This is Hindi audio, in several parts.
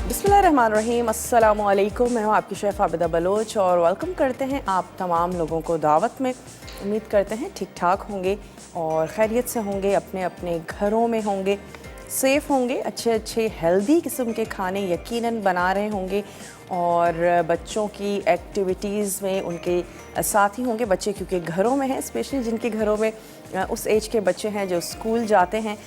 बिस्मिल्लाहिर्रहमानिर्रहीम, अस्सलामु अलैकुम। मैं हूँ आपकी शेफ़ आबिदा बलोच और वेलकम करते हैं आप तमाम लोगों को दावत में। उम्मीद करते हैं ठीक ठाक होंगे और खैरियत से होंगे, अपने अपने घरों में होंगे, सेफ़ होंगे, अच्छे अच्छे हेल्दी किस्म के खाने यकीनन बना रहे होंगे और बच्चों की एक्टिविटीज़ में उनके साथी होंगे बच्चे, क्योंकि घरों में हैं, स्पेशली जिनके घरों में उस एज के बच्चे हैं जो स्कूल जाते हैं,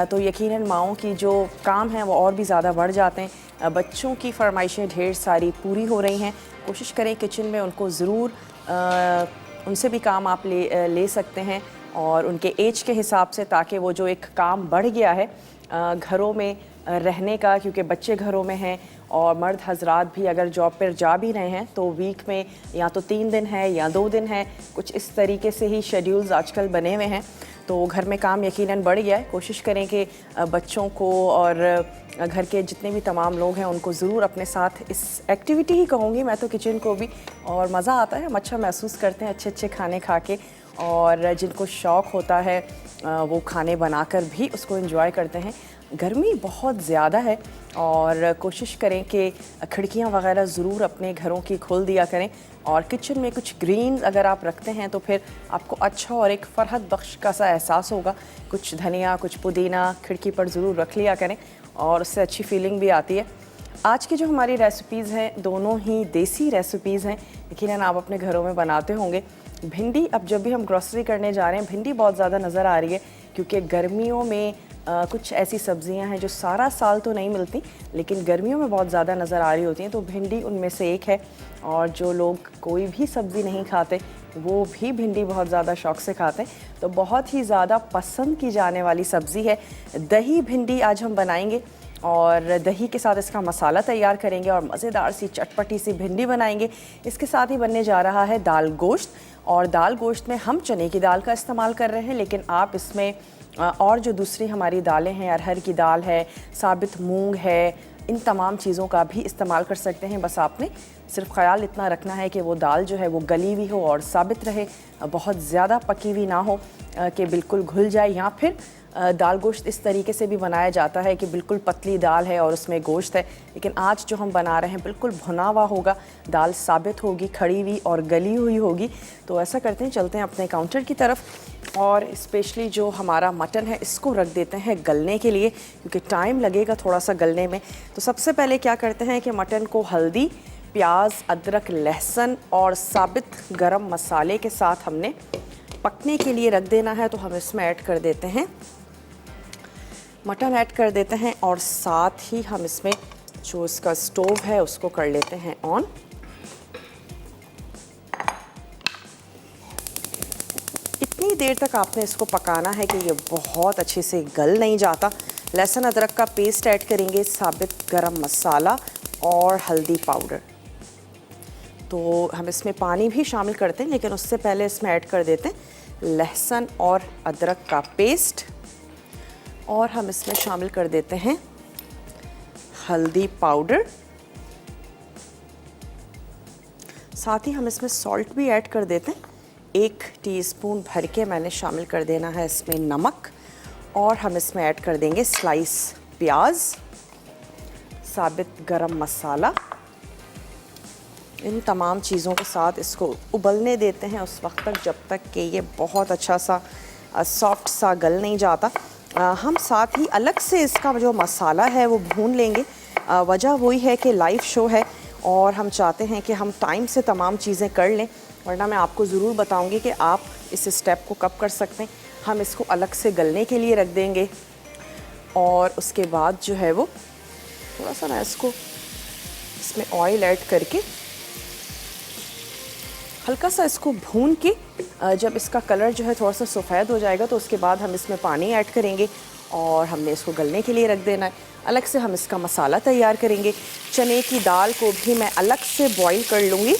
तो यकीनन माओं की जो काम है वो और भी ज़्यादा बढ़ जाते हैं। बच्चों की फरमाइशें ढेर सारी पूरी हो रही हैं। कोशिश करें किचन में उनको ज़रूर उनसे भी काम आप ले सकते हैं और उनके एज के हिसाब से, ताकि वो जो एक काम बढ़ गया है घरों में रहने का, क्योंकि बच्चे घरों में हैं और मर्द हजरात भी अगर जॉब पर जा भी रहे हैं तो वीक में या तो 3 दिन है या 2 दिन है, कुछ इस तरीके से ही शेड्यूल्स आजकल बने हुए हैं। तो घर में काम यकीनन बढ़ गया है। कोशिश करें कि बच्चों को और घर के जितने भी तमाम लोग हैं उनको ज़रूर अपने साथ इस एक्टिविटी ही कहूँगी मैं तो, किचन को भी, और मज़ा आता है, हम अच्छा महसूस करते हैं अच्छे अच्छे खाने खा के, और जिनको शौक़ होता है वो खाने बनाकर भी उसको एंजॉय करते हैं। गर्मी बहुत ज़्यादा है और कोशिश करें कि खिड़कियां वगैरह ज़रूर अपने घरों की खोल दिया करें, और किचन में कुछ ग्रीन अगर आप रखते हैं तो फिर आपको अच्छा और एक फ़रहत बख्श का सा एहसास होगा। कुछ धनिया, कुछ पुदीना खिड़की पर ज़रूर रख लिया करें और उससे अच्छी फीलिंग भी आती है। आज की जो हमारी रेसिपीज़ हैं दोनों ही देसी रेसिपीज़ हैं, यकीनन आप अपने घरों में बनाते होंगे। भिंडी, अब जब भी हम ग्रोसरी करने जा रहे हैं भिंडी बहुत ज़्यादा नज़र आ रही है, क्योंकि गर्मियों में कुछ ऐसी सब्ज़ियां हैं जो सारा साल तो नहीं मिलती लेकिन गर्मियों में बहुत ज़्यादा नज़र आ रही होती हैं, तो भिंडी उनमें से एक है। और जो लोग कोई भी सब्ज़ी नहीं खाते वो भी भिंडी बहुत ज़्यादा शौक़ से खाते हैं, तो बहुत ही ज़्यादा पसंद की जाने वाली सब्ज़ी है दही भिंडी। आज हम बनाएंगे और दही के साथ इसका मसाला तैयार करेंगे और मज़ेदार सी चटपटी सी भिंडी बनाएंगे। इसके साथ ही बनने जा रहा है दाल गोश्त, और दाल गोश्त में हम चने की दाल का इस्तेमाल कर रहे हैं, लेकिन आप इसमें और जो दूसरी हमारी दालें हैं, अरहर की दाल है, साबित मूंग है, इन तमाम चीज़ों का भी इस्तेमाल कर सकते हैं। बस आपने सिर्फ ख्याल इतना रखना है कि वो दाल जो है वो गली हुई हो और साबित रहे, बहुत ज़्यादा पकी हुई ना हो कि बिल्कुल घुल जाए, या फिर दाल गोश्त इस तरीके से भी बनाया जाता है कि बिल्कुल पतली दाल है और उसमें गोश्त है, लेकिन आज जो हम बना रहे हैं बिल्कुल भुना हुआ होगा, दाल साबित होगी, खड़ी हुई और गली हुई होगी। तो ऐसा करते हैं, चलते हैं अपने काउंटर की तरफ और स्पेशली जो हमारा मटन है इसको रख देते हैं गलने के लिए, क्योंकि टाइम लगेगा थोड़ा सा गलने में। तो सबसे पहले क्या करते हैं कि मटन को हल्दी, प्याज, अदरक, लहसुन और साबित गरम मसाले के साथ हमने पकने के लिए रख देना है। तो हम इसमें ऐड कर देते हैं मटन, ऐड कर देते हैं और साथ ही हम इसमें जो इसका स्टोव है उसको कर लेते हैं ऑन। इतनी देर तक आपने इसको पकाना है कि ये बहुत अच्छे से गल नहीं जाता। लहसुन अदरक का पेस्ट ऐड करेंगे, साबित गरम मसाला और हल्दी पाउडर। तो हम इसमें पानी भी शामिल करते हैं, लेकिन उससे पहले इसमें ऐड कर देते हैं लहसुन और अदरक का पेस्ट, और हम इसमें शामिल कर देते हैं हल्दी पाउडर। साथ ही हम इसमें सॉल्ट भी ऐड कर देते हैं, 1 टीस्पून भर के मैंने शामिल कर देना है इसमें नमक, और हम इसमें ऐड कर देंगे स्लाइस प्याज, साबित गरम मसाला। इन तमाम चीज़ों के साथ इसको उबलने देते हैं उस वक्त तक जब तक कि ये बहुत अच्छा सा सॉफ्ट सा गल नहीं जाता। हम साथ ही अलग से इसका जो मसाला है वो भून लेंगे। वजह वही है कि लाइव शो है और हम चाहते हैं कि हम टाइम से तमाम चीज़ें कर लें, वरना मैं आपको ज़रूर बताऊंगी कि आप इस स्टेप को कब कर सकते हैं। हम इसको अलग से गलने के लिए रख देंगे और उसके बाद जो है वो थोड़ा सा ना इसको इसमें ऑयल ऐड करके हल्का सा इसको भून के जब इसका कलर जो है थोड़ा सा सफ़ेद हो जाएगा तो उसके बाद हम इसमें पानी ऐड करेंगे और हमने इसको गलने के लिए रख देना है। अलग से हम इसका मसाला तैयार करेंगे। चने की दाल को भी मैं अलग से बॉईल कर लूँगी,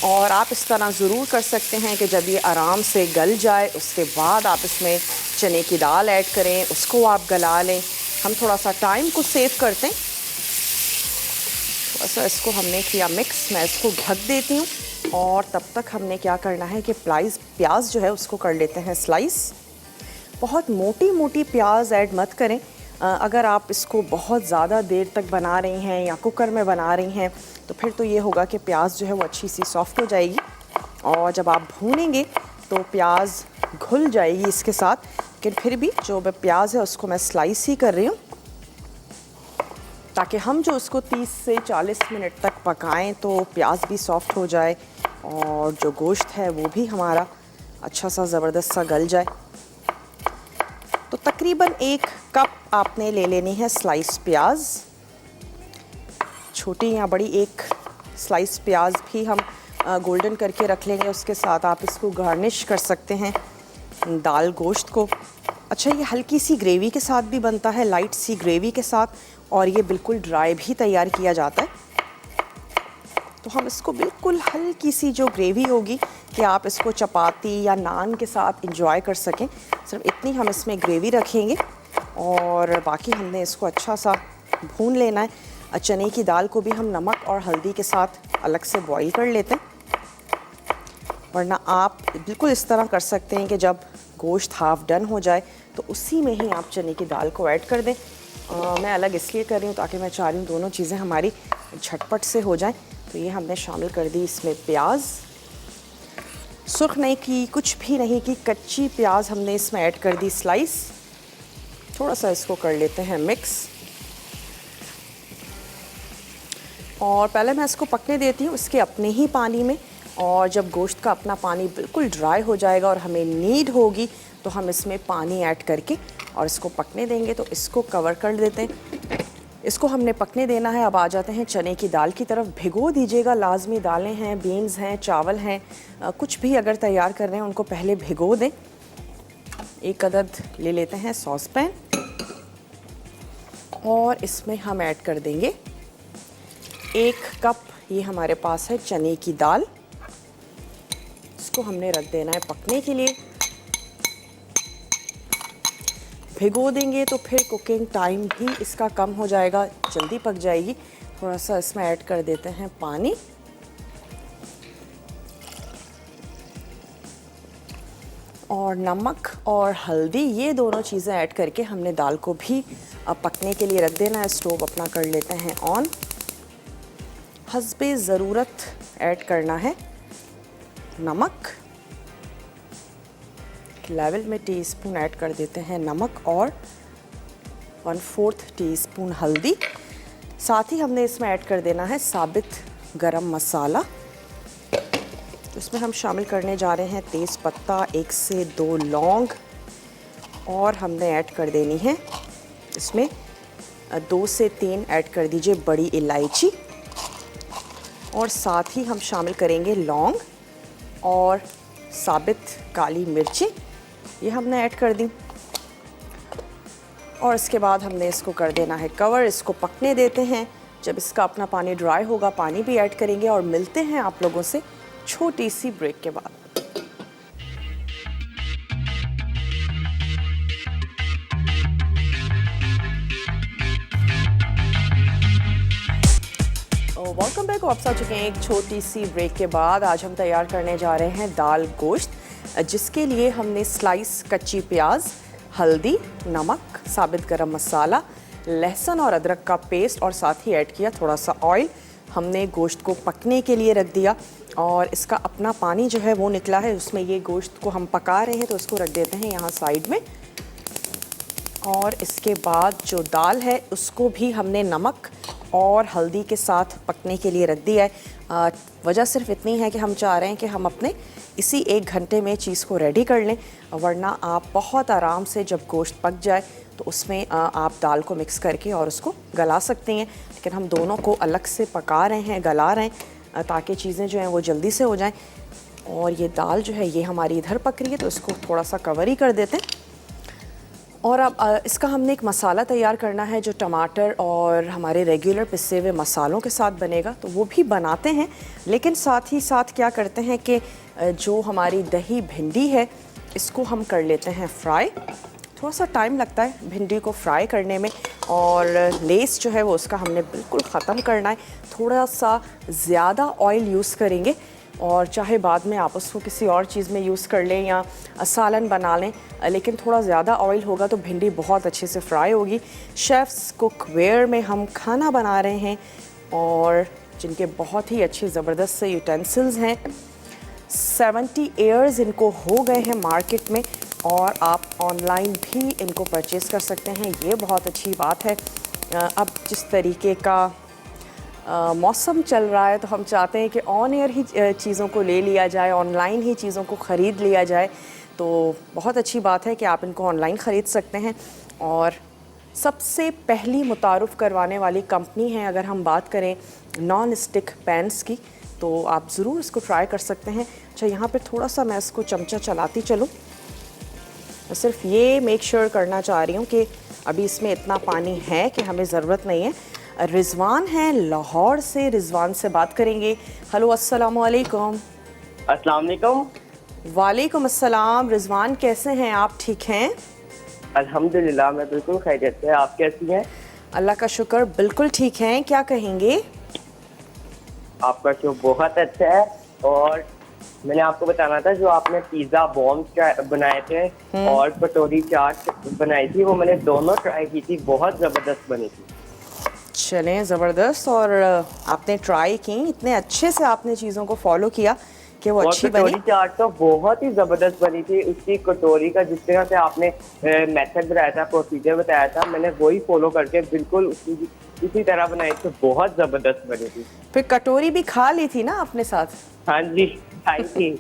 और आप इस तरह ज़रूर कर सकते हैं कि जब ये आराम से गल जाए उसके बाद आप इसमें चने की दाल ऐड करें, उसको आप गला लें। हम थोड़ा सा टाइम को सेव करते हैं। थोड़ा सा इसको हमने किया मिक्स, मैं इसको ढक देती हूँ और तब तक हमने क्या करना है कि प्याज जो है उसको कर लेते हैं स्लाइस। बहुत मोटी मोटी प्याज ऐड मत करें, अगर आप इसको बहुत ज़्यादा देर तक बना रही हैं या कुकर में बना रही हैं तो फिर तो ये होगा कि प्याज जो है वो अच्छी सी सॉफ्ट हो जाएगी और जब आप भूनेंगे तो प्याज घुल जाएगी इसके साथ। लेकिन फिर भी जो प्याज है उसको मैं स्लाइस ही कर रही हूँ ताकि हम जो उसको 30 से 40 मिनट तक पकाएं तो प्याज भी सॉफ्ट हो जाए और जो गोश्त है वो भी हमारा अच्छा सा ज़बरदस्त सा गल जाए। तो तकरीबन 1 कप आपने ले लेनी है स्लाइस प्याज, छोटी या बड़ी 1 स्लाइस प्याज भी हम गोल्डन करके रख लेंगे। उसके साथ आप इसको गार्निश कर सकते हैं दाल गोश्त को। अच्छा, ये हल्की सी ग्रेवी के साथ भी बनता है, लाइट सी ग्रेवी के साथ, और ये बिल्कुल ड्राई भी तैयार किया जाता है। तो हम इसको बिल्कुल हल्की सी जो ग्रेवी होगी कि आप इसको चपाती या नान के साथ इंजॉय कर सकें, सिर्फ इतनी हम इसमें ग्रेवी रखेंगे और बाकी हमने इसको अच्छा सा भून लेना है। चने की दाल को भी हम नमक और हल्दी के साथ अलग से बॉईल कर लेते हैं, वरना आप बिल्कुल इस तरह कर सकते हैं कि जब गोश्त हाफ़ डन हो जाए तो उसी में ही आप चने की दाल को ऐड कर दें। मैं अलग इसलिए कर रही हूँ ताकि मैं चाह रही हूँ दोनों चीज़ें हमारी झटपट से हो जाएं। तो ये हमने शामिल कर दी इसमें प्याज, सुर्ख नहीं की, कुछ भी नहीं की, कच्ची प्याज हमने इसमें ऐड कर दी स्लाइस। थोड़ा सा इसको कर लेते हैं मिक्स और पहले मैं इसको पकने देती हूँ इसके अपने ही पानी में, और जब गोश्त का अपना पानी बिल्कुल ड्राई हो जाएगा और हमें नीड होगी तो हम इसमें पानी ऐड करके और इसको पकने देंगे। तो इसको कवर कर देते हैं, इसको हमने पकने देना है। अब आ जाते हैं चने की दाल की तरफ। भिगो दीजिएगा, लाजमी दालें हैं, बीन्स हैं, चावल हैं, कुछ भी अगर तैयार कर रहे हैं उनको पहले भिगो दें। 1 अदद ले लेते हैं सॉस पैन और इसमें हम ऐड कर देंगे 1 कप, ये हमारे पास है चने की दाल। इसको हमने रख देना है पकने के लिए। भिगो देंगे तो फिर कुकिंग टाइम भी इसका कम हो जाएगा, जल्दी पक जाएगी। थोड़ा सा इसमें ऐड कर देते हैं पानी और नमक और हल्दी, ये दोनों चीज़ें ऐड करके हमने दाल को भी अब पकने के लिए रख देना है। स्टोव अपना कर लेते हैं ऑन। हस्बे ज़रूरत ऐड करना है नमक, लेवल में टीस्पून ऐड कर देते हैं नमक और 1/4 टीस्पून हल्दी। साथ ही हमने इसमें ऐड कर देना है साबित गरम मसाला। तो इसमें हम शामिल करने जा रहे हैं तेज़ पत्ता, 1 से 2 लौंग, और हमने ऐड कर देनी है इसमें 2 से 3 ऐड कर दीजिए बड़ी इलायची, और साथ ही हम शामिल करेंगे लौंग और साबित काली मिर्ची, ये हमने ऐड कर दी। और इसके बाद हमने इसको कर देना है कवर। इसको पकने देते हैं। जब इसका अपना पानी ड्राई होगा पानी भी ऐड करेंगे और मिलते हैं आप लोगों से छोटी सी ब्रेक के बाद। Welcome back. वापस आ चुके हैं एक छोटी सी ब्रेक के बाद। आज हम तैयार करने जा रहे हैं दाल गोश्त, जिसके लिए हमने स्लाइस कच्ची प्याज, हल्दी, नमक, साबित गरम मसाला, लहसुन और अदरक का पेस्ट और साथ ही ऐड किया थोड़ा सा ऑयल। हमने गोश्त को पकने के लिए रख दिया और इसका अपना पानी जो है वो निकला है। उसमें ये गोश्त को हम पका रहे हैं तो इसको रख देते हैं यहाँ साइड में। और इसके बाद जो दाल है उसको भी हमने नमक और हल्दी के साथ पकने के लिए रख दिया है। वजह सिर्फ इतनी है कि हम चाह रहे हैं कि हम अपने इसी 1 घंटे में चीज़ को रेडी कर लें, वरना आप बहुत आराम से जब गोश्त पक जाए तो उसमें आप दाल को मिक्स करके और उसको गला सकते हैं। लेकिन हम दोनों को अलग से पका रहे हैं, गला रहे हैं, ताकि चीज़ें जो हैं वो जल्दी से हो जाएं। और ये दाल जो है ये हमारी इधर पक रही है तो इसको थोड़ा सा कवर ही कर देते हैं। और अब इसका हमने एक मसाला तैयार करना है जो टमाटर और हमारे रेगुलर पिसे हुए मसालों के साथ बनेगा, तो वो भी बनाते हैं। लेकिन साथ ही साथ क्या करते हैं कि जो हमारी दही भिंडी है इसको हम कर लेते हैं फ्राई। थोड़ा सा टाइम लगता है भिंडी को फ्राई करने में, और लेस जो है वो उसका हमने बिल्कुल ख़त्म करना है। थोड़ा सा ज़्यादा ऑयल यूज़ करेंगे और चाहे बाद में आप उसको किसी और चीज़ में यूज़ कर लें या सालन बना लें, लेकिन थोड़ा ज़्यादा ऑयल होगा तो भिंडी बहुत अच्छे से फ्राई होगी। शेफ़्स कुकवेयर में हम खाना बना रहे हैं और जिनके बहुत ही अच्छे ज़बरदस्त से यूटेंसिल्स हैं। 70 ईयर्स इनको हो गए हैं मार्केट में और आप ऑनलाइन भी इनको परचेज़ कर सकते हैं, ये बहुत अच्छी बात है। अब जिस तरीके का मौसम चल रहा है तो हम चाहते हैं कि ऑन एयर ही चीज़ों को ले लिया जाए, ऑनलाइन ही चीज़ों को ख़रीद लिया जाए। तो बहुत अच्छी बात है कि आप इनको ऑनलाइन ख़रीद सकते हैं। और सबसे पहली मुतारुफ़ करवाने वाली कंपनी है अगर हम बात करें नॉन स्टिक पैन्स की, तो आप ज़रूर इसको ट्राई कर सकते हैं। अच्छा, यहाँ पे थोड़ा सा मैं इसको चमचा चलाती चलूँ। तो सिर्फ ये मेक श्योर करना चाह रही हूँ कि अभी इसमें इतना पानी है कि हमें ज़रूरत नहीं है। रिजवान हैं लाहौर से, रिजवान से बात करेंगे। हेलो, अस्सलाम वालेकुम। अस्सलाम वालेकुम। वालेकुम अस्सलाम। रिजवान कैसे हैं आप, ठीक हैं? अल्हम्दुलिल्लाह मैं बिल्कुल खैरियत से। आप कैसी हैं? अल्लाह का शुक्र, बिल्कुल ठीक हैं। क्या कहेंगे? आपका शो बहुत अच्छा है और मैंने आपको बताना था जो आपने पिज़्ज़ा बॉम्ब बनाए थे और कटोरी चाट बनाई थी, वो मैंने दोनों ट्राई की थी, बहुत ज़बरदस्त बनी थी। चलें, ज़बरदस्त। और आपने ट्राई की, इतने अच्छे से आपने चीज़ों को फॉलो किया कि वो अच्छी बनी। कटोरी चाट तो बहुत ही ज़बरदस्त बनी थी। उसकी कटोरी का जिस तरह से आपने मेथड बताया था, प्रोसीजर बताया था, मैंने वही फॉलो करके बिल्कुल उसी तरह बनाई थी, बहुत ज़बरदस्त बनी थी। फिर कटोरी भी खा ली थी ना अपने साथ? हाँ जी, खाई थी।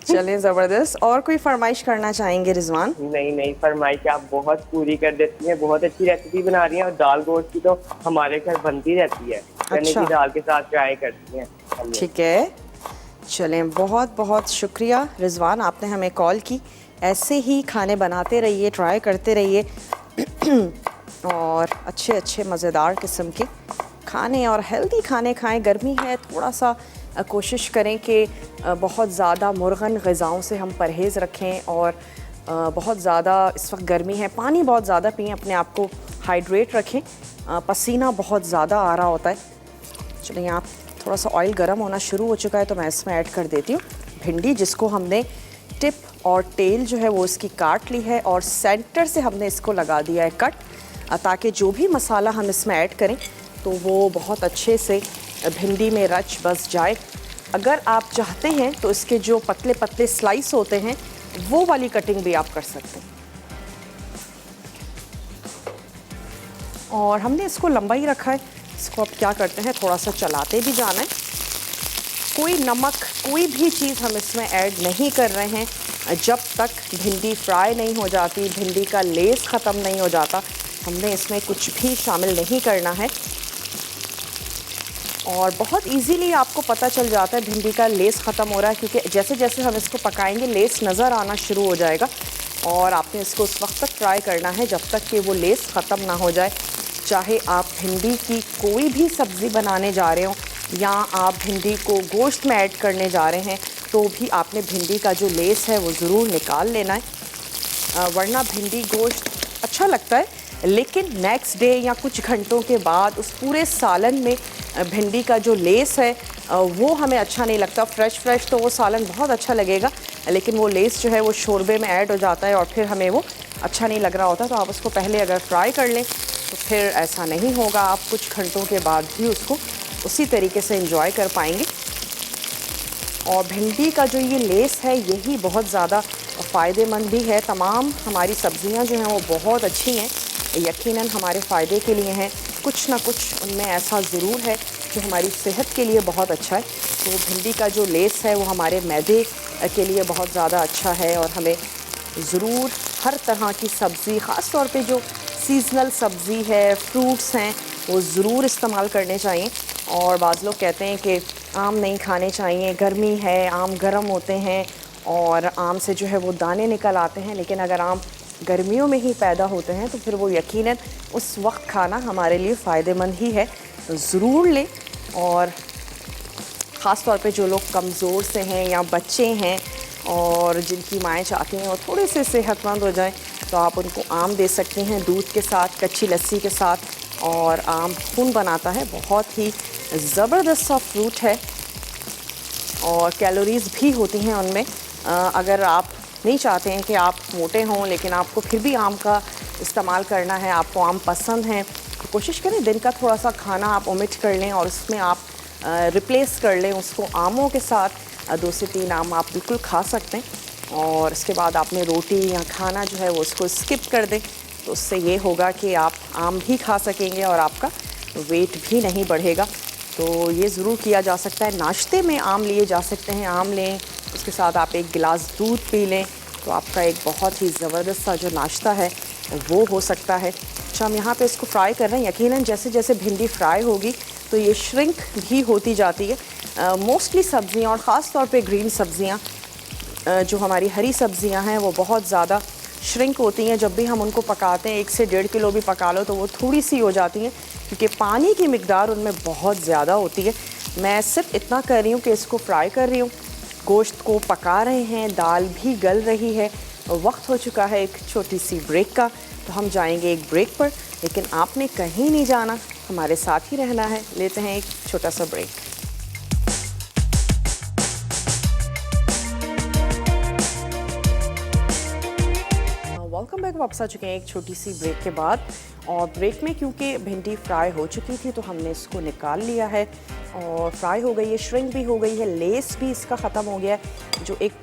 चलें, ज़बरदस्त। और कोई फरमाइश करना चाहेंगे रिजवान? नहीं, फरमाइश आप बहुत पूरी कर देती हैं, बहुत अच्छी रेसिपी बना रही हैं और दाल गोश्त की तो हमारे घर बनती रहती है। चने की दाल के साथ ट्राई करती हैं। ठीक है, चलें, बहुत बहुत शुक्रिया रिजवान, आपने हमें कॉल की। ऐसे ही खाने बनाते रहिए, ट्राई करते रहिए और अच्छे अच्छे मज़ेदार किस्म के खाने और हेल्दी खाने खाएं। गर्मी है, थोड़ा सा कोशिश करें कि बहुत ज़्यादा मुर्गन ग़िज़ाओं से हम परहेज़ रखें और बहुत ज़्यादा इस वक्त गर्मी है, पानी बहुत ज़्यादा पिएं, अपने आप को हाइड्रेट रखें। पसीना बहुत ज़्यादा आ रहा होता है। चलिए, यहाँ थोड़ा सा ऑयल गर्म होना शुरू हो चुका है तो मैं इसमें ऐड कर देती हूँ भिंडी, जिसको हमने टिप और टेल जो है वो इसकी काट ली है और सेंटर से हमने इसको लगा दिया है कट, ताकि जो भी मसाला हम इसमें ऐड करें तो वो बहुत अच्छे से भिंडी में रच बस जाए। अगर आप चाहते हैं तो इसके जो पतले पतले स्लाइस होते हैं वो वाली कटिंग भी आप कर सकते हैं। और हमने इसको लंबा ही रखा है। इसको अब क्या करते हैं, थोड़ा सा चलाते भी जाना है। कोई नमक, कोई भी चीज़ हम इसमें ऐड नहीं कर रहे हैं जब तक भिंडी फ्राई नहीं हो जाती, भिंडी का लेस ख़त्म नहीं हो जाता। हमने इसमें कुछ भी शामिल नहीं करना है और बहुत इजीली आपको पता चल जाता है भिंडी का लेस ख़त्म हो रहा है, क्योंकि जैसे जैसे हम इसको पकाएंगे लेस नज़र आना शुरू हो जाएगा। और आपने इसको उस वक्त तक ट्राई करना है जब तक कि वो लेस ख़त्म ना हो जाए। चाहे आप भिंडी की कोई भी सब्ज़ी बनाने जा रहे हो या आप भिंडी को गोश्त में ऐड करने जा रहे हैं, तो भी आपने भिंडी का जो लेस है वो ज़रूर निकाल लेना है। वरना भिंडी गोश्त अच्छा लगता है, लेकिन नेक्स्ट डे या कुछ घंटों के बाद उस पूरे सालन में भिंडी का जो लेस है वो हमें अच्छा नहीं लगता। फ्रेश तो वो सालन बहुत अच्छा लगेगा, लेकिन वो लेस जो है वो शोरबे में ऐड हो जाता है और फिर हमें वो अच्छा नहीं लग रहा होता। तो आप उसको पहले अगर फ्राई कर लें तो फिर ऐसा नहीं होगा, आप कुछ घंटों के बाद भी उसको उसी तरीके से एंजॉय कर पाएंगे। और भिंडी का जो ये लेस है यही बहुत ज़्यादा फ़ायदेमंद भी है। तमाम हमारी सब्ज़ियां जो हैं वो बहुत अच्छी हैं, यकीनन हमारे फ़ायदे के लिए हैं। कुछ ना कुछ उनमें ऐसा ज़रूर है जो हमारी सेहत के लिए बहुत अच्छा है। तो भिंडी का जो लेस है वो हमारे मैदे के लिए बहुत ज़्यादा अच्छा है और हमें ज़रूर हर तरह की सब्ज़ी, ख़ास तौर पे जो सीज़नल सब्ज़ी है, फ्रूट्स हैं, वो ज़रूर इस्तेमाल करने चाहिए। और बाज़ लोग कहते हैं कि आम नहीं खाने चाहिए, गर्मी है, आम गर्म होते हैं और आम से जो है वो दाने निकल आते हैं, लेकिन अगर आम गर्मियों में ही पैदा होते हैं तो फिर वो यकीनन उस वक्त खाना हमारे लिए फ़ायदेमंद ही है। तो ज़रूर लें। और ख़ास तौर पे जो लोग कमज़ोर से हैं या बच्चे हैं और जिनकी माएँ चाहती हैं और थोड़े से सेहतमंद हो जाएं, तो आप उनको आम दे सकती हैं दूध के साथ, कच्ची लस्सी के साथ। और आम खून बनाता है, बहुत ही ज़बरदस्त सा फ्रूट है और कैलोरीज़ भी होती हैं उनमें। अगर आप नहीं चाहते हैं कि आप मोटे हों लेकिन आपको फिर भी आम का इस्तेमाल करना है, आपको आम पसंद हैं, तो कोशिश करें दिन का थोड़ा सा खाना आप ओमिट कर लें और उसमें आप रिप्लेस कर लें उसको आमों के साथ। 2 से 3 आम आप बिल्कुल खा सकते हैं और उसके बाद आपने रोटी या खाना जो है वो उसको स्किप कर दें। तो उससे ये होगा कि आप आम भी खा सकेंगे और आपका वेट भी नहीं बढ़ेगा। तो ये ज़रूर किया जा सकता है। नाश्ते में आम लिए जा सकते हैं, आम लें, उसके साथ आप 1 गिलास दूध पी लें, तो आपका एक बहुत ही ज़बरदस्त सा जो नाश्ता है वो हो सकता है। अच्छा, हम यहाँ पे इसको फ्राई कर रहे हैं। यकीनन जैसे जैसे भिंडी फ्राई होगी तो ये श्रिंक भी होती जाती है। मोस्टली सब्ज़ियाँ और ख़ास तौर पे ग्रीन सब्ज़ियाँ, जो हमारी हरी सब्ज़ियाँ हैं वो बहुत ज़्यादा श्रिंक होती हैं। जब भी हम उनको पकाते हैं 1 से 1.5 किलो भी पका लो तो वो थोड़ी सी हो जाती हैं क्योंकि पानी की मिकदार उनमें बहुत ज़्यादा होती है। मैं सिर्फ इतना कर रही हूँ कि इसको फ्राई कर रही हूँ, गोश्त को पका रहे हैं, दाल भी गल रही है। वक्त हो चुका है एक छोटी सी ब्रेक का, तो हम जाएंगे एक ब्रेक पर, लेकिन आपने कहीं नहीं जाना, हमारे साथ ही रहना है। लेते हैं एक छोटा सा ब्रेक। Welcome back. वापस आ चुके हैं एक छोटी सी ब्रेक के बाद। और ब्रेक में क्योंकि भिंडी फ्राई हो चुकी थी तो हमने इसको निकाल लिया है और फ्राई हो गई है, श्रिंक भी हो गई है, लेस भी इसका ख़त्म हो गया है, जो एक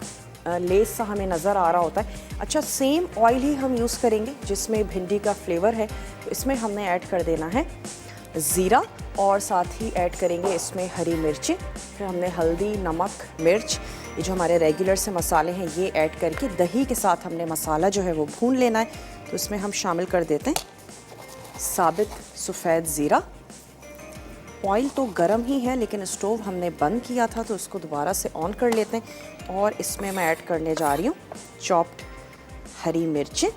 लेस सा हमें नज़र आ रहा होता है। अच्छा, सेम ऑयल ही हम यूज़ करेंगे जिसमें भिंडी का फ्लेवर है। तो इसमें हमने ऐड कर देना है ज़ीरा और साथ ही ऐड करेंगे इसमें हरी मिर्ची। फिर हमने हल्दी, नमक, मिर्च, ये जो हमारे रेगुलर से मसाले हैं ये ऐड करके दही के साथ हमने मसाला जो है वो भून लेना है। तो इसमें हम शामिल कर देते हैं साबित सफ़ेद ज़ीरा। ऑयल तो गर्म ही है लेकिन स्टोव हमने बंद किया था तो उसको दोबारा से ऑन कर लेते हैं और इसमें मैं ऐड करने जा रही हूँ चॉप्ड हरी मिर्चें,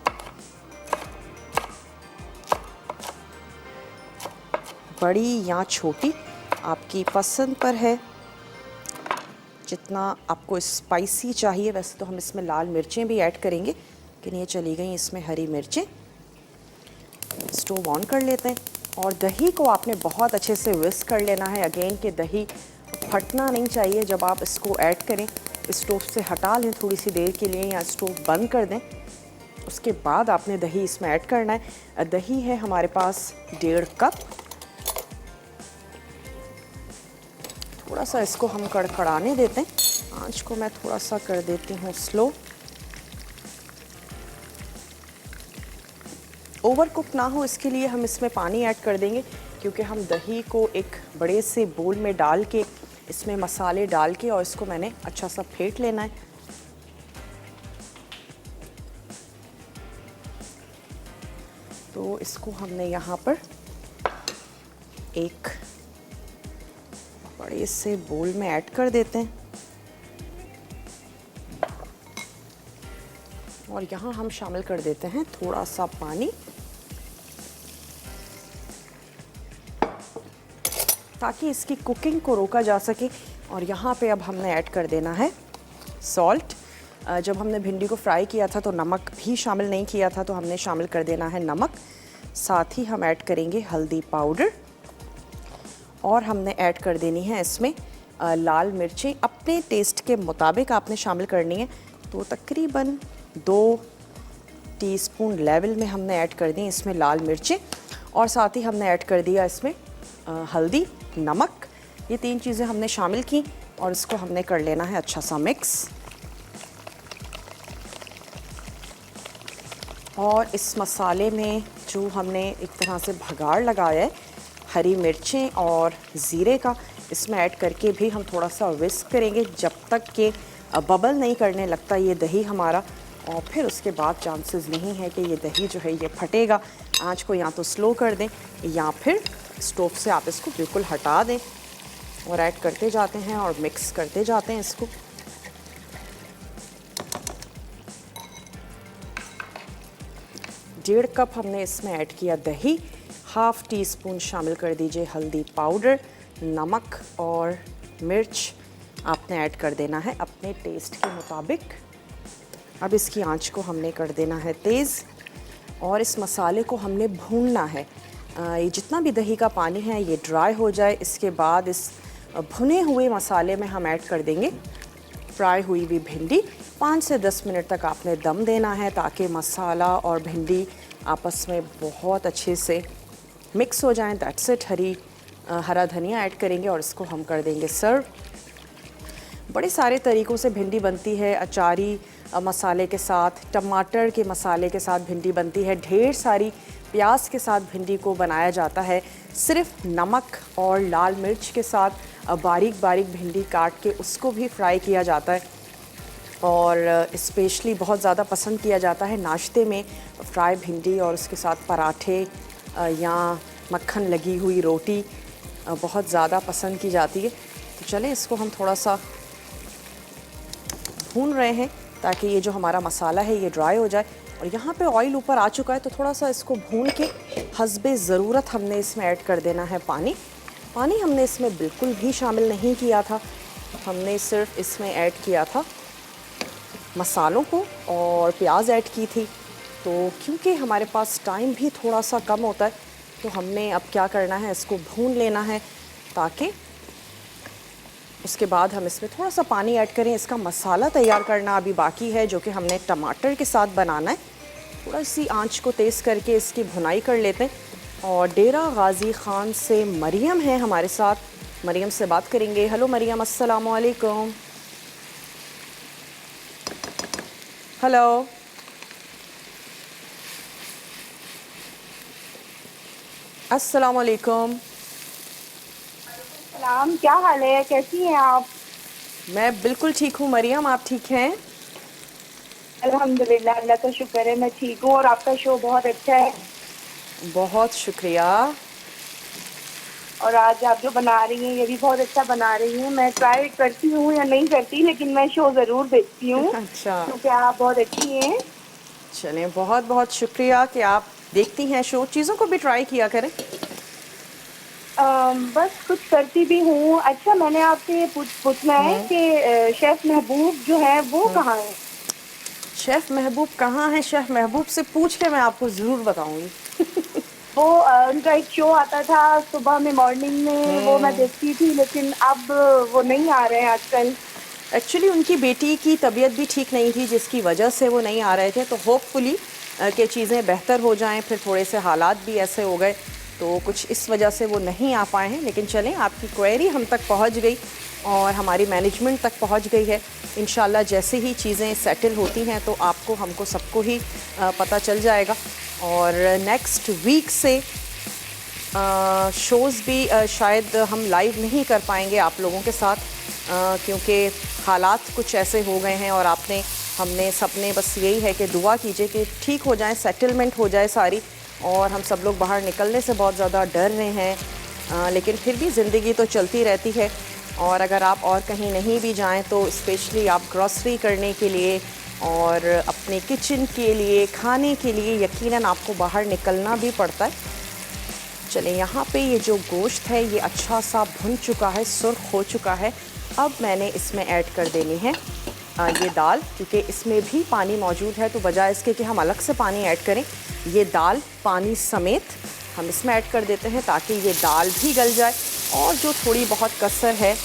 बड़ी या छोटी आपकी पसंद पर है, जितना आपको स्पाइसी चाहिए। वैसे तो हम इसमें लाल मिर्चें भी ऐड करेंगे लेकिन ये चली गई इसमें हरी मिर्चें। स्टोव ऑन कर लेते हैं और दही को आपने बहुत अच्छे से विस्क कर लेना है। अगेन कि दही फटना नहीं चाहिए जब आप इसको ऐड करें। स्टोव से हटा लें थोड़ी सी देर के लिए या स्टोव बंद कर दें, उसके बाद आपने दही इसमें ऐड करना है। दही है हमारे पास 1.5 कप। थोड़ा सा इसको हम कड़कड़ाने देते हैं। आंच को मैं थोड़ा सा कर देती हूँ स्लो। ओवर कुक ना हो इसके लिए हम इसमें पानी ऐड कर देंगे क्योंकि हम दही को एक बड़े से बोल में डाल के इसमें मसाले डाल के और इसको मैंने अच्छा सा फेंट लेना है। तो इसको हमने यहाँ पर एक बड़े से बोल में ऐड कर देते हैं और यहाँ हम शामिल कर देते हैं थोड़ा सा पानी ताकि इसकी कुकिंग को रोका जा सके। और यहाँ पे अब हमने ऐड कर देना है सॉल्ट। जब हमने भिंडी को फ्राई किया था तो नमक भी शामिल नहीं किया था, तो हमने शामिल कर देना है नमक। साथ ही हम ऐड करेंगे हल्दी पाउडर और हमने ऐड कर देनी है इसमें लाल मिर्चें। अपने टेस्ट के मुताबिक आपने शामिल करनी है, तो तकरीबन 2 टीस्पून लेवल में हमने ऐड कर दी इसमें लाल मिर्चें और साथ ही हमने ऐड कर दिया इसमें हल्दी, नमक। ये 3 चीज़ें हमने शामिल की और इसको हमने कर लेना है अच्छा सा मिक्स। और इस मसाले में जो हमने एक तरह से भगाड़ लगाया है हरी मिर्चें और ज़ीरे का, इसमें ऐड करके भी हम थोड़ा सा विस्क करेंगे जब तक कि बबल नहीं करने लगता ये दही हमारा। और फिर उसके बाद चांसेस नहीं है कि ये दही जो है ये फटेगा। आंच को या तो स्लो कर दें या फिर स्टोव से आप इसको बिल्कुल हटा दें और ऐड करते जाते हैं और मिक्स करते जाते हैं इसको। डेढ़ कप हमने इसमें ऐड किया दही। 1/2 टीस्पून शामिल कर दीजिए हल्दी पाउडर, नमक और मिर्च आपने ऐड कर देना है अपने टेस्ट के मुताबिक। अब इसकी आंच को हमने कर देना है तेज़ और इस मसाले को हमने भूनना है। ये जितना भी दही का पानी है ये ड्राई हो जाए। इसके बाद इस भुने हुए मसाले में हम ऐड कर देंगे फ्राई हुई हुई भिंडी। 5 से 10 मिनट तक आपने दम देना है ताकि मसाला और भिंडी आपस में बहुत अच्छे से मिक्स हो जाएं। That's it. हरा धनिया ऐड करेंगे और इसको हम कर देंगे सर्व। बड़े सारे तरीक़ों से भिंडी बनती है, अचारी मसाले के साथ, टमाटर के मसाले के साथ भिंडी बनती है, ढेर सारी प्याज के साथ भिंडी को बनाया जाता है। सिर्फ नमक और लाल मिर्च के साथ बारीक बारीक भिंडी काट के उसको भी फ्राई किया जाता है और स्पेशली बहुत ज़्यादा पसंद किया जाता है नाश्ते में फ्राई भिंडी और उसके साथ पराठे या मक्खन लगी हुई रोटी बहुत ज़्यादा पसंद की जाती है। तो चलें इसको हम थोड़ा सा भून रहे हैं ताकि ये जो हमारा मसाला है ये ड्राई हो जाए। और यहाँ पे ऑयल ऊपर आ चुका है तो थोड़ा सा इसको भून के हस्बे ज़रूरत हमने इसमें ऐड कर देना है पानी। पानी हमने इसमें बिल्कुल भी शामिल नहीं किया था, हमने सिर्फ इसमें ऐड किया था मसालों को और प्याज ऐड की थी। तो क्योंकि हमारे पास टाइम भी थोड़ा सा कम होता है तो हमने अब क्या करना है, इसको भून लेना है ताकि उसके बाद हम इसमें थोड़ा सा पानी ऐड करें। इसका मसाला तैयार करना अभी बाकी है जो कि हमने टमाटर के साथ बनाना है। थोड़ा सी आंच को तेज़ करके इसकी भुनाई कर लेते हैं। और डेरा गाजी ख़ान से मरियम है हमारे साथ, मरियम से बात करेंगे। हेलो मरियम, अस्सलाम वालेकुम। हेलो, अस्सलाम वालेकुम। सलाम, क्या हाल है, कैसी हैं आप? मैं बिल्कुल ठीक हूँ मरियम, आप ठीक हैं? अल्हम्दुलिल्लाह, अल्लाह का शुक्र है, मैं ठीक हूँ। और आपका शो बहुत अच्छा है। बहुत शुक्रिया। और आज आप जो बना रही हैं ये भी बहुत अच्छा बना रही हैं। मैं ट्राई करती हूँ या नहीं करती, लेकिन मैं शो ज़रूर देखती हूँ। अच्छा, क्योंकि आप बहुत अच्छी हैं। चलें, बहुत बहुत शुक्रिया कि आप देखती हैं शो। चीज़ों को भी ट्राई किया करें। बस कुछ करती भी हूँ। अच्छा, मैंने आपसे ये पूछना है कि शेफ़ महबूब जो है वो कहाँ है? शेफ़ महबूब कहाँ है? शेफ़ महबूब से पूछ के मैं आपको ज़रूर बताऊंगी। वो उनका एक शो आता था सुबह में, मॉर्निंग में, वो मैं देखती थी, लेकिन अब वो नहीं आ रहे हैं आजकल। एक्चुअली उनकी बेटी की तबीयत भी ठीक नहीं थी जिसकी वजह से वो नहीं आ रहे थे। तो होपफुली कि चीज़ें बेहतर हो जाएं। फिर थोड़े से हालात भी ऐसे हो गए तो कुछ इस वजह से वो नहीं आ पाए हैं। लेकिन चलें, आपकी क्वेरी हम तक पहुंच गई और हमारी मैनेजमेंट तक पहुंच गई है। इंशाल्लाह जैसे ही चीज़ें सेटल होती हैं तो आपको, हमको, सबको ही पता चल जाएगा। और नेक्स्ट वीक से शोज़ भी शायद हम लाइव नहीं कर पाएंगे आप लोगों के साथ क्योंकि हालात कुछ ऐसे हो गए हैं। और हमने सबने बस यही है कि दुआ कीजिए कि ठीक हो जाए, सेटलमेंट हो जाए सारी। और हम सब लोग बाहर निकलने से बहुत ज़्यादा डर रहे हैं, लेकिन फिर भी ज़िंदगी तो चलती रहती है। और अगर आप और कहीं नहीं भी जाएं तो स्पेशली आप ग्रॉसरी करने के लिए और अपने किचन के लिए, खाने के लिए यकीनन आपको बाहर निकलना भी पड़ता है। चलें, यहाँ पे ये जो गोश्त है ये अच्छा सा भुन चुका है, सुर्ख हो चुका है। अब मैंने इसमें ऐड कर देनी है ये दाल, क्योंकि इसमें भी पानी मौजूद है। तो बजाय इसके कि हम अलग से पानी ऐड करें, ये दाल पानी समेत हम इसमें ऐड कर देते हैं ताकि ये दाल भी गल जाए और जो थोड़ी बहुत कसर है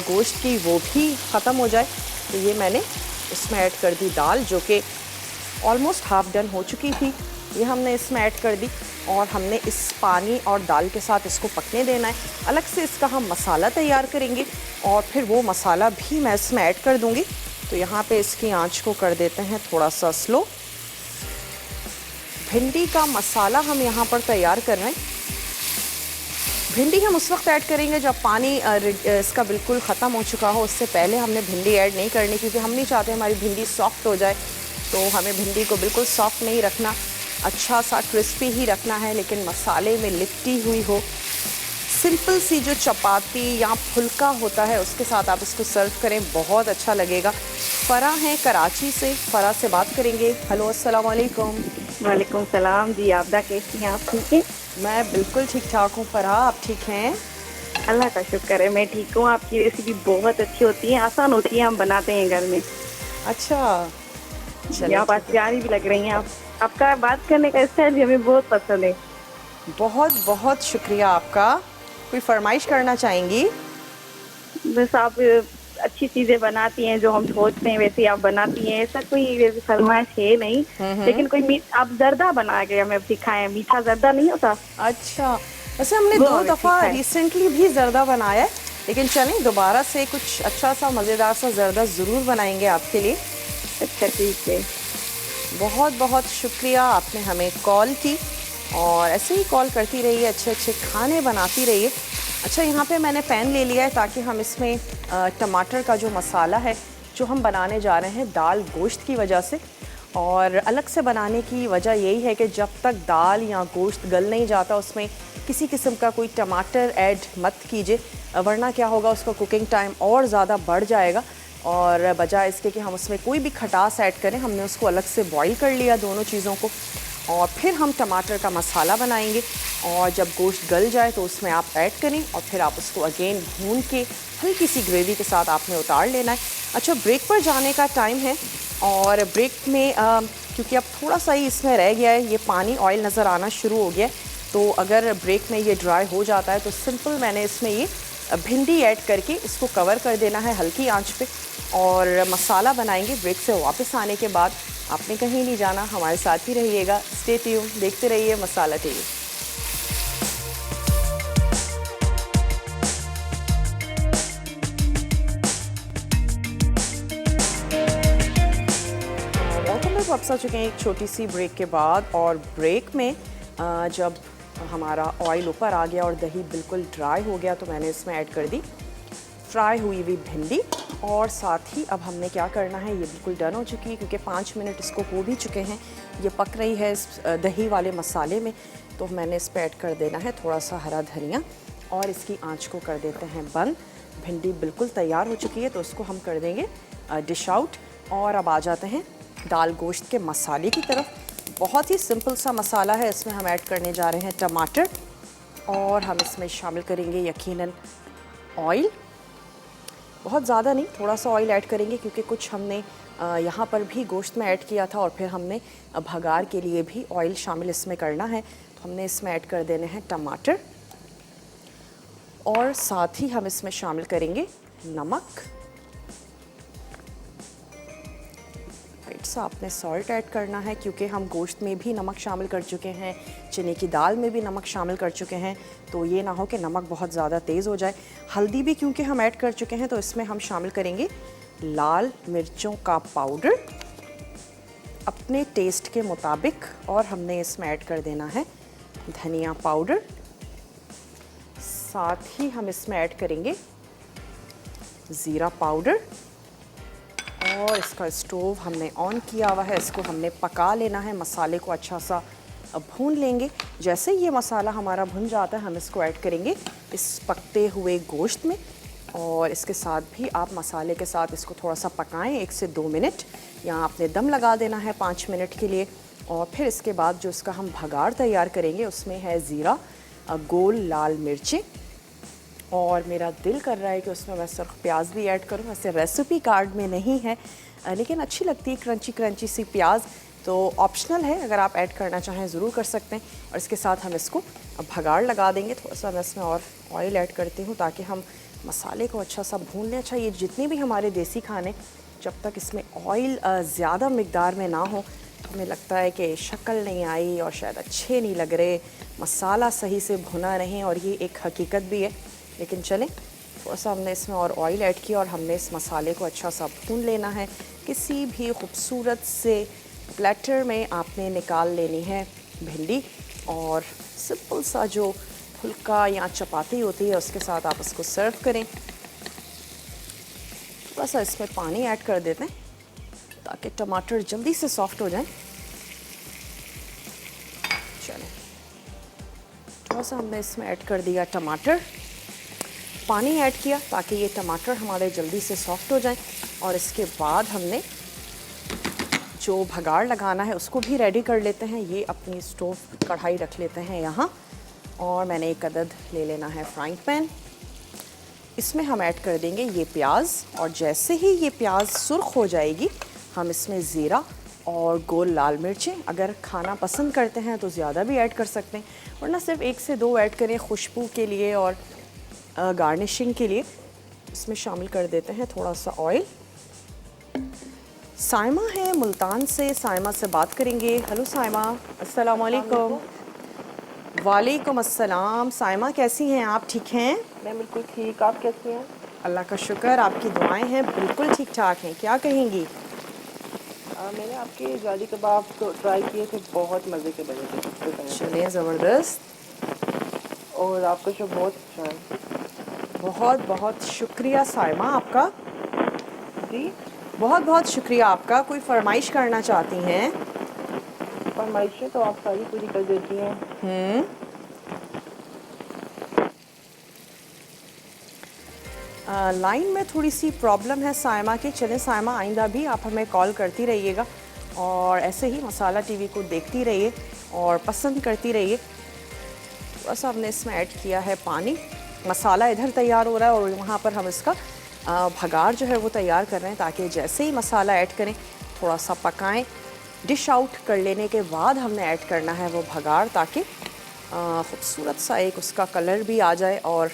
गोश्त की वो भी ख़त्म हो जाए। तो ये मैंने इसमें ऐड कर दी दाल, जो कि ऑलमोस्ट हाफ़ डन हो चुकी थी। ये हमने इसमें ऐड कर दी और हमने इस पानी और दाल के साथ इसको पकने देना है। अलग से इसका हम मसाला तैयार करेंगे और फिर वो मसाला भी मैं इसमें ऐड कर दूँगी। तो यहाँ पे इसकी आंच को कर देते हैं थोड़ा सा स्लो। भिंडी का मसाला हम यहाँ पर तैयार कर रहे हैं। भिंडी हम उस वक्त ऐड करेंगे जब पानी इसका बिल्कुल ख़त्म हो चुका हो। उससे पहले हमने भिंडी ऐड नहीं करनी, क्योंकि हम नहीं चाहते हमारी भिंडी सॉफ्ट हो जाए। तो हमें भिंडी को बिल्कुल सॉफ्ट नहीं रखना, अच्छा सा क्रिस्पी ही रखना है, लेकिन मसाले में लिपटी हुई हो। सिंपल सी जो चपाती या फुल्का होता है उसके साथ आप इसको सर्व करें, बहुत अच्छा लगेगा। फ़रा हैं कराची से, फ़रा से बात करेंगे। हेलो, अस्सलाम वालेकुम। वालेकुम सलाम जी, आपदा कैसी हैं? आप ठीक हैं? मैं बिल्कुल ठीक ठाक हूँ फ़रा, आप ठीक हैं? अल्लाह का शुक्र है, मैं ठीक हूँ। आपकी रेसिपी बहुत अच्छी होती है, आसान होती है, हम बनाते हैं घर में। अच्छा, चलिए, आप आज प्यारी भी लग रही हैं। आपका बात करने का स्टाइल भी हमें बहुत पसंद है। बहुत बहुत शुक्रिया आपका। कोई फरमाइश करना चाहेंगी? बस आप अच्छी चीजें बनाती हैं, जो हम सोचते हैं वैसे आप बनाती हैं, ऐसा कोई वैसे फरमाइश है नहीं। लेकिन कोई आप जर्दा बना के हमें सिखाएं, मीठा जर्दा नहीं होता? अच्छा, वैसे हमने वो 2 हमें दफ़ा सिखाएं। रिसेंटली भी ज़र्दा बनाया है, लेकिन चलें दोबारा से कुछ अच्छा सा मज़ेदार सा ज़र्दा ज़रूर बनाएंगे आपके लिए। अच्छा ठीक है। बहुत बहुत शुक्रिया, आपने हमें कॉल की और ऐसे ही कॉल करती रहिए, अच्छे अच्छे खाने बनाती रहिए। अच्छा, यहाँ पे मैंने पैन ले लिया है ताकि हम इसमें टमाटर का जो मसाला है जो हम बनाने जा रहे हैं दाल गोश्त की वजह से, और अलग से बनाने की वजह यही है कि जब तक दाल या गोश्त गल नहीं जाता उसमें किसी किस्म का कोई टमाटर ऐड मत कीजिए, वरना क्या होगा, उसका कुकिंग टाइम और ज़्यादा बढ़ जाएगा। और बजाय इसके कि हम उसमें कोई भी खटास ऐड करें, हमने उसको अलग से बॉईल कर लिया दोनों चीज़ों को, और फिर हम टमाटर का मसाला बनाएंगे। और जब गोश्त गल जाए तो उसमें आप ऐड करें और फिर आप उसको अगेन भून के हल्की सी ग्रेवी के साथ आपने उतार लेना है। अच्छा, ब्रेक पर जाने का टाइम है और ब्रेक में क्योंकि अब थोड़ा सा ही इसमें रह गया है, ये पानी ऑयल नज़र आना शुरू हो गया है, तो अगर ब्रेक में ये ड्राई हो जाता है तो सिंपल मैंने इसमें ये भिंडी ऐड करके इसको कवर कर देना है हल्की आंच पे, और मसाला बनाएंगे ब्रेक से वापस आने के बाद। आपने कहीं नहीं जाना, हमारे साथ ही रहिएगा, स्टे ट्यून, देखते रहिए मसाला टीवी। वेलकम बैक, वापस आ चुके हैं एक छोटी सी ब्रेक के बाद। और ब्रेक में जब हमारा ऑयल ऊपर आ गया और दही बिल्कुल ड्राई हो गया तो मैंने इसमें ऐड कर दी फ्राई हुई हुई भिंडी, और साथ ही अब हमने क्या करना है, ये बिल्कुल डन हो चुकी है क्योंकि 5 मिनट इसको हो भी चुके हैं, ये पक रही है इस दही वाले मसाले में। तो मैंने इस पर ऐड कर देना है थोड़ा सा हरा धनिया और इसकी आंच को कर देते हैं बंद। भिंडी बिल्कुल तैयार हो चुकी है तो उसको हम कर देंगे डिश आउट। और अब आ जाते हैं दाल गोश्त के मसाले की तरफ। बहुत ही सिंपल सा मसाला है, इसमें हम ऐड करने जा रहे हैं टमाटर, और हम इसमें शामिल करेंगे यकीनन ऑयल। बहुत ज़्यादा नहीं, थोड़ा सा ऑयल ऐड करेंगे क्योंकि कुछ हमने यहाँ पर भी गोश्त में ऐड किया था और फिर हमने भगार के लिए भी ऑयल शामिल इसमें करना है। तो हमने इसमें ऐड कर देने हैं टमाटर, और साथ ही हम इसमें शामिल करेंगे नमक। राइट सा आपने सॉल्ट ऐड करना है क्योंकि हम गोश्त में भी नमक शामिल कर चुके हैं, चने की दाल में भी नमक शामिल कर चुके हैं, तो ये ना हो कि नमक बहुत ज़्यादा तेज़ हो जाए। हल्दी भी क्योंकि हम ऐड कर चुके हैं तो इसमें हम शामिल करेंगे लाल मिर्चों का पाउडर अपने टेस्ट के मुताबिक, और हमने इसमें ऐड कर देना है धनिया पाउडर। साथ ही हम इसमें ऐड करेंगे ज़ीरा पाउडर, और इसका स्टोव हमने ऑन किया हुआ है, इसको हमने पका लेना है, मसाले को अच्छा सा भून लेंगे। जैसे ये मसाला हमारा भुन जाता है हम इसको ऐड करेंगे इस पकते हुए गोश्त में, और इसके साथ भी आप मसाले के साथ इसको थोड़ा सा पकाएं 1 से 2 मिनट, या आपने दम लगा देना है 5 मिनट के लिए। और फिर इसके बाद जो इसका हम भगार तैयार करेंगे उसमें है ज़ीरा, गोल लाल मिर्चें, और मेरा दिल कर रहा है कि उसमें मैं सिर्फ प्याज भी ऐड करूँ। वैसे रेसिपी कार्ड में नहीं है लेकिन अच्छी लगती है क्रंची क्रंची सी प्याज, तो ऑप्शनल है, अगर आप ऐड करना चाहें ज़रूर कर सकते हैं। और इसके साथ हम इसको भगाड़ लगा देंगे। थोड़ा सा मैं इसमें और ऑयल ऐड करती हूँ ताकि हम मसाले को अच्छा सा भून लें। अच्छा, ये जितने भी हमारे देसी खाने जब तक इसमें ऑयल ज़्यादा मिकदार में ना हो, हमें लगता है कि शक्ल नहीं आई और शायद अच्छे नहीं लग रहे, मसाला सही से भुना नहीं, और ये एक हकीकत भी है। लेकिन चलें, थोड़ा सा हमने इसमें और ऑयल ऐड किया और हमने इस मसाले को अच्छा सा भून लेना है। किसी भी खूबसूरत से प्लेटर में आपने निकाल लेनी है भिंडी, और सिंपल सा जो फुल्का या चपाती होती है उसके साथ आप इसको सर्व करें। थोड़ा सा इसमें पानी ऐड कर देते हैं ताकि टमाटर जल्दी से सॉफ्ट हो जाए। चलें, थोड़ा सा हमने इसमें ऐड कर दिया टमाटर, पानी ऐड किया ताकि ये टमाटर हमारे जल्दी से सॉफ्ट हो जाएं। और इसके बाद हमने जो भगाड़ लगाना है उसको भी रेडी कर लेते हैं। ये अपनी स्टोव कढ़ाई रख लेते हैं यहाँ, और मैंने एक अदद ले लेना है फ्राइंग पैन। इसमें हम ऐड कर देंगे ये प्याज, और जैसे ही ये प्याज सुर्ख हो जाएगी हम इसमें ज़ीरा और गोल लाल मिर्चें, अगर खाना पसंद करते हैं तो ज़्यादा भी ऐड कर सकते हैं, वरना सिर्फ 1 से 2 ऐड करें खुशबू के लिए और गार्निशिंग के लिए। इसमें शामिल कर देते हैं थोड़ा सा ऑयल। साइमा है मुल्तान से, साइमा से बात करेंगे। हेलो साइमा, अस्सलाम वालेकुम। वालेकुम अस्सलाम। साइमा कैसी हैं आप, ठीक हैं? मैं बिल्कुल ठीक, आप कैसी हैं? अल्लाह का शुक्र, आपकी दुआएं हैं, बिल्कुल ठीक ठाक हैं। क्या कहेंगी? मैंने आपके जाली कबाब तो ट्राई किए थे, बहुत मज़े के बने थे सबसे पहले। चलिए, ज़बरदस्त। और आपका शो बहुत अच्छा है। बहुत बहुत शुक्रिया साइमा आपका, जी, बहुत बहुत शुक्रिया आपका। कोई फरमाइश करना चाहती हैं? फरमाइशें तो आप सारी पूरी कर देती हैं। लाइन में थोड़ी सी प्रॉब्लम है साइमा की। चलें साइमा, आइंदा भी आप हमें कॉल करती रहिएगा और ऐसे ही मसाला टीवी को देखती रहिए और पसंद करती रहिए। बस हमने इसमें ऐड किया है पानी। मसाला इधर तैयार हो रहा है और वहाँ पर हम इसका भगार जो है वो तैयार कर रहे हैं, ताकि जैसे ही मसाला ऐड करें थोड़ा सा पकाएं। डिश आउट कर लेने के बाद हमने ऐड करना है वो भगार, ताकि खूबसूरत सा एक उसका कलर भी आ जाए और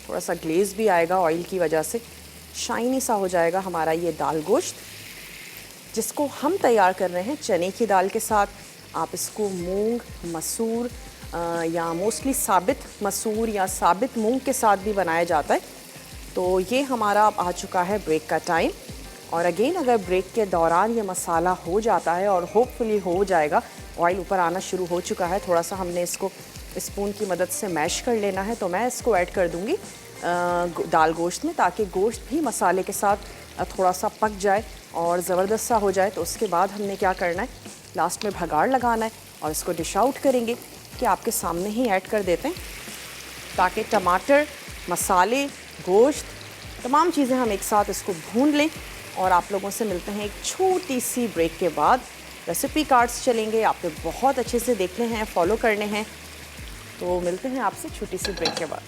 थोड़ा सा ग्लेज़ भी आएगा ऑयल की वजह से, शाइनी सा हो जाएगा हमारा ये दाल गोश्त, जिसको हम तैयार कर रहे हैं चने की दाल के साथ। आप इसको मूंग, मसूर या मोस्टली साबित मसूर या साबित मूंग के साथ भी बनाया जाता है। तो ये हमारा अब आ चुका है ब्रेक का टाइम। और अगेन, अगर ब्रेक के दौरान ये मसाला हो जाता है, और होपफुली हो जाएगा, ऑयल ऊपर आना शुरू हो चुका है, थोड़ा सा हमने इसको स्पून की मदद से मैश कर लेना है, तो मैं इसको ऐड कर दूंगी दाल गोश्त में, ताकि गोश्त भी मसाले के साथ थोड़ा सा पक जाए और ज़बरदस्त सा हो जाए। तो उसके बाद हमने क्या करना है, लास्ट में भगाड़ लगाना है और इसको डिश आउट करेंगे, कि आपके सामने ही ऐड कर देते हैं, ताकि टमाटर, मसाले, गोश्त, तमाम चीज़ें हम एक साथ इसको भून लें। और आप लोगों से मिलते हैं एक छोटी सी ब्रेक के बाद। रेसिपी कार्ड्स चलेंगे, आपको बहुत अच्छे से देखने हैं, फॉलो करने हैं। तो मिलते हैं आपसे छोटी सी ब्रेक के बाद।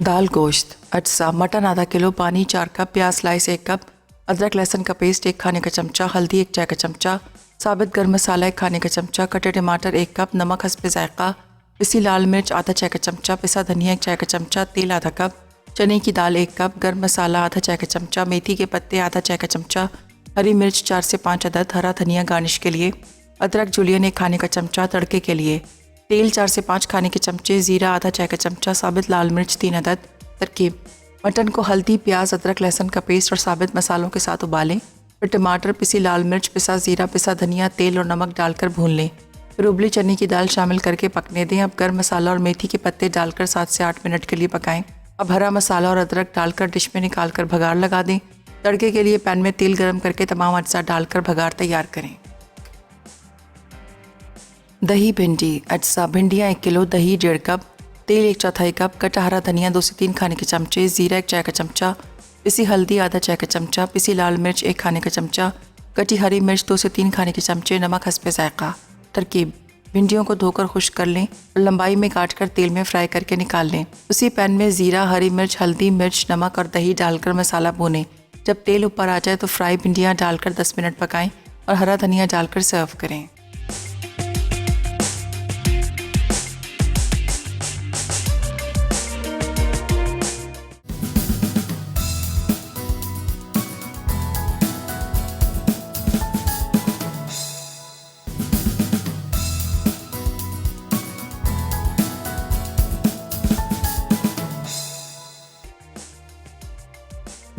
दाल गोश्त, अज्जा, मटन आधा किलो, पानी 4 कप, प्याज स्लाइस 1 कप, अदरक लहसुन का पेस्ट 1 खाने का चमचा, हल्दी 1 चाय का चमचा, साबित गर्म मसाला 1 खाने का चमचा, कटे टमाटर 1 कप, नमक हस्बे जायका, पिसी लाल मिर्च आधा चाय का चमचा, पिसा धनिया 1 चाय का चमचा, तेल आधा कप, चने की दाल 1 कप, गर्म मसाला आधा चाय का चमचा, मेथी के पत्ते आधा चाय का चमचा, हरी मिर्च 4 से 5 अदद, हरा धनिया गार्निश के लिए, अदरक जुलियन 1 खाने का चमचा, तड़के के लिए, तेल 4 से 5 खाने के चमचे, ज़ीरा आधा चाय का चमचा, साबित लाल मिर्च 3 अदद। तरकीब: मटन को हल्दी, प्याज, अदरक लहसुन का पेस्ट और साबित मसालों के साथ उबालें। फिर टमाटर, पिसी लाल मिर्च, पिसा ज़ीरा, पिसा धनिया, तेल और नमक डालकर भून लें। फिर उबली चने की दाल शामिल करके पकने दें। अब गर्म मसाला और मेथी के पत्ते डालकर 7 से 8 मिनट के लिए पकाएं। अब हरा मसाला और अदरक डालकर डिश में निकाल कर भगार लगा दें। तड़के के लिए पैन में तेल गर्म करके तमाम अज्जा डालकर भगार तैयार करें। दही भिंडी, अज्जा: भिंडियाँ 1 किलो, दही 1.5 कप, तेल 1/4 कप, कटा हरा धनिया 2 से 3 खाने के चमचे, ज़ीरा 1 चाय का चमचा, पिसी हल्दी आधा चाय का चमचा, पिसी लाल मिर्च 1 खाने का चमचा, कटी हरी मिर्च 2 से 3 खाने के चमचे, नमक हस्बे जायका। तरकीब: भिंडियों को धोकर खुश्क कर लें और लंबाई में काट कर तेल में फ्राई करके निकाल लें। उसी पैन में ज़ीरा, हरी मिर्च, हल्दी, मिर्च, नमक और दही डालकर मसाला भूनें। जब तेल ऊपर आ जाए तो फ्राई भिंडियाँ डालकर 10 मिनट पकाएं और हरा धनिया डालकर सर्व करें।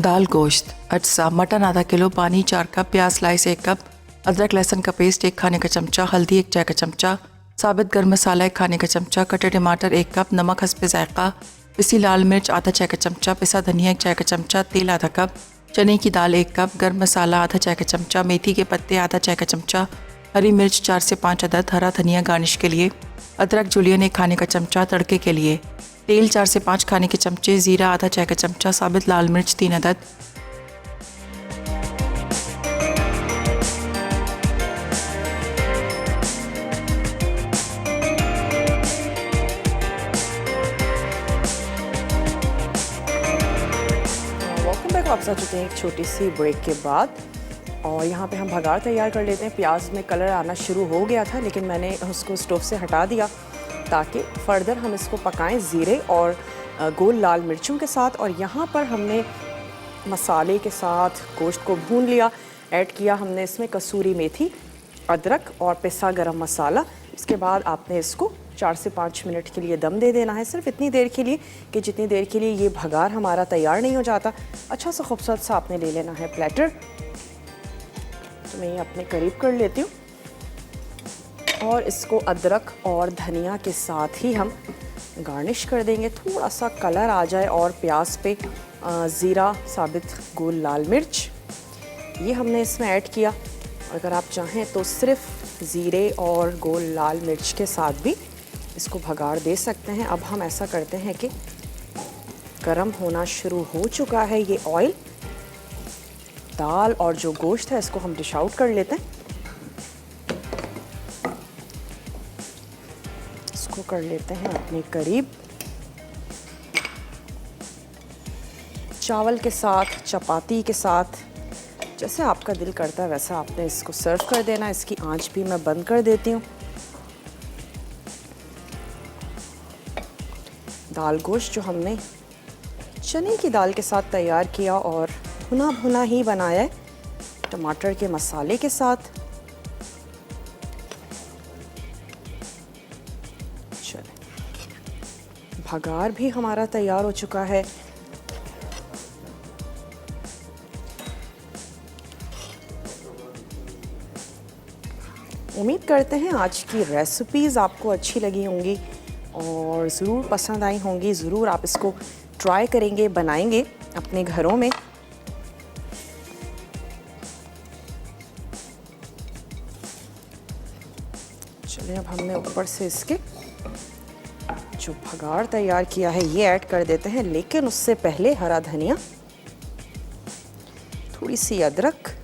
दाल गोश्त, अज्जा: मटन आधा किलो, पानी 4 कप, प्याज स्लाइस 1 कप, अदरक लहसुन का पेस्ट 1 खाने का चमचा, हल्दी 1 चाय का चमचा, साबित गर्म मसाला 1 खाने का चमचा, कटे टमाटर 1 कप, नमक हस्बे जायका, पिसी लाल मिर्च आधा चाय का चमचा, पिसा धनिया 1 चाय का चमचा, तेल आधा कप, चने की दाल 1 कप, गर्म मसाला आधा चाय का चमचा, मेथी के पत्ते आधा चाय का चमचा, हरी मिर्च 4 से 5 अदद, हरा धनिया गार्निश के लिए, अदरक जुलियन 1 खाने का चमचा, तड़के के लिए, तेल 4 से 5 खाने के चमचे, ज़ीरा आधा चाय का चमचा, साबित लाल मिर्च 3 अदद। Welcome back. आप आ चुके हैं एक छोटी सी ब्रेक के बाद। और यहाँ पे हम भगार तैयार कर लेते हैं। प्याज में कलर आना शुरू हो गया था, लेकिन मैंने उसको स्टोव से हटा दिया ताकि फ़र्दर हम इसको पकाएं ज़ीरे और गोल लाल मिर्चों के साथ। और यहाँ पर हमने मसाले के साथ गोश्त को भून लिया। ऐड किया हमने इसमें कसूरी मेथी, अदरक और पिसा गरम मसाला। इसके बाद आपने इसको 4 से 5 मिनट के लिए दम दे देना है, सिर्फ इतनी देर के लिए कि जितनी देर के लिए ये भगार हमारा तैयार नहीं हो जाता। अच्छा सा खूबसूरत सा आपने ले लेना है प्लेटर। तो मैं ये अपने करीब कर लेती हूँ और इसको अदरक और धनिया के साथ ही हम गार्निश कर देंगे। थोड़ा सा कलर आ जाए और प्याज पे ज़ीरा, साबित गोल लाल मिर्च ये हमने इसमें ऐड किया। अगर आप चाहें तो सिर्फ ज़ीरे और गोल लाल मिर्च के साथ भी इसको भगार दे सकते हैं। अब हम ऐसा करते हैं कि गरम होना शुरू हो चुका है ये ऑयल। दाल और जो गोश्त है इसको हम डिश आउट कर लेते हैं। इसको कर लेते हैं अपने करीब। चावल के साथ, चपाती के साथ, जैसे आपका दिल करता है वैसा आपने इसको सर्व कर देना। इसकी आंच भी मैं बंद कर देती हूँ। दाल गोश्त जो हमने चने की दाल के साथ तैयार किया और भुना भुना ही बनाया है टमाटर के मसाले के साथ। चले, भगार भी हमारा तैयार हो चुका है। उम्मीद करते हैं आज की रेसिपीज़ आपको अच्छी लगी होंगी और ज़रूर पसंद आई होंगी। ज़रूर आप इसको ट्राई करेंगे, बनाएंगे अपने घरों में। चलिए अब हमने ऊपर से इसके जो भगार तैयार किया है ये ऐड कर देते हैं, लेकिन उससे पहले हरा धनिया, थोड़ी सी अदरक,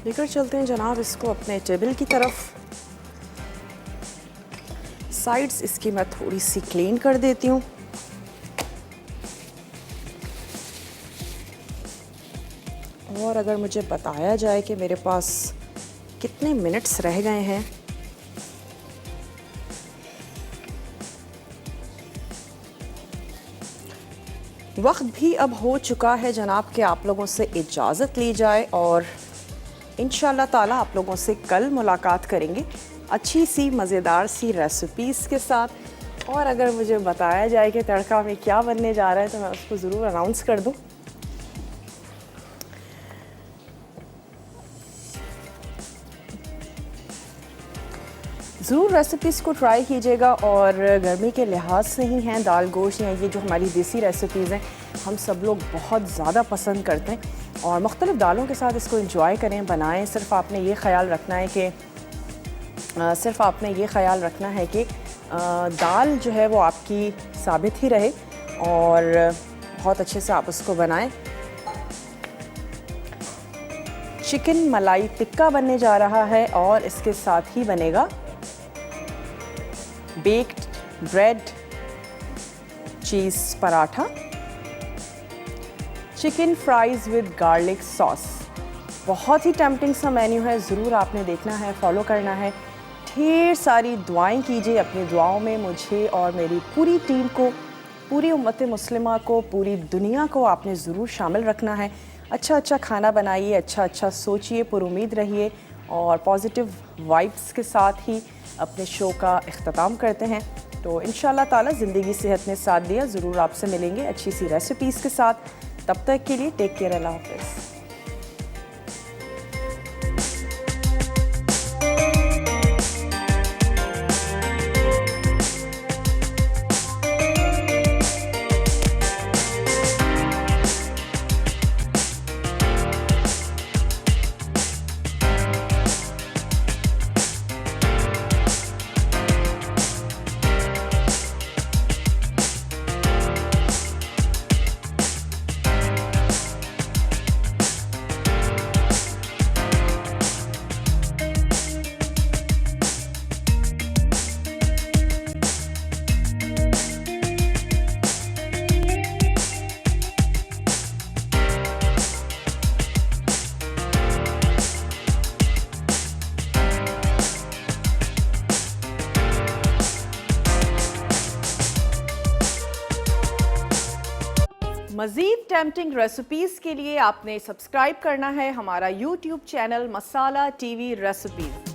लेकर चलते हैं जनाब इसको अपने टेबल की तरफ। साइड्स इसकी मैं थोड़ी सी क्लीन कर देती हूँ। और अगर मुझे बताया जाए कि मेरे पास कितने मिनट्स रह गए हैं, वक्त भी अब हो चुका है जनाब कि आप लोगों से इजाज़त ली जाए और इंशाल्लाह ताला आप लोगों से कल मुलाकात करेंगे अच्छी सी मज़ेदार सी रेसिपीज़ के साथ। और अगर मुझे बताया जाए कि तड़का में क्या बनने जा रहा है तो मैं उसको ज़रूर अनाउंस कर दूँ। ज़रूर रेसिपीज़ को ट्राई कीजिएगा और गर्मी के लिहाज से ही हैं दाल गोश्त या ये जो हमारी देसी रेसिपीज़ हैं हम सब लोग बहुत ज़्यादा पसंद करते हैं और मुख्तलिफ़ दालों के साथ इसको एंजॉय करें, बनाएं। सिर्फ आपने ये ख्याल रखना है कि दाल जो है वो आपकी साबित ही रहे और बहुत अच्छे से आप उसको बनाएं। चिकन मलाई टिक्का बनने जा रहा है और इसके साथ ही बनेगा baked bread cheese paratha, chicken fries with garlic sauce. बहुत ही टेम्पटिंग सा मेन्यू है, ज़रूर आपने देखना है, फॉलो करना है। ढेर सारी दुआएं कीजिए, अपनी दुआओं में मुझे और मेरी पूरी टीम को, पूरी उम्मत मुस्लिमा को, पूरी दुनिया को आपने ज़रूर शामिल रखना है। अच्छा अच्छा खाना बनाइए, अच्छा अच्छा सोचिए, पुरुमीद रहिए और पॉजिटिव वाइब्स के साथ ही अपने शो का इख्तिताम करते हैं। तो इंशाल्लाह ताला ज़िंदगी सेहत ने साथ दिया, ज़रूर आपसे मिलेंगे अच्छी सी रेसिपीज़ के साथ। तब तक के लिए टेक केयर, अल्लाह हाफ़िज़। मज़ीद टेम्पटिंग रेसिपीज़ के लिए आपने सब्सक्राइब करना है हमारा YouTube चैनल मसाला TV रेसिपीज़।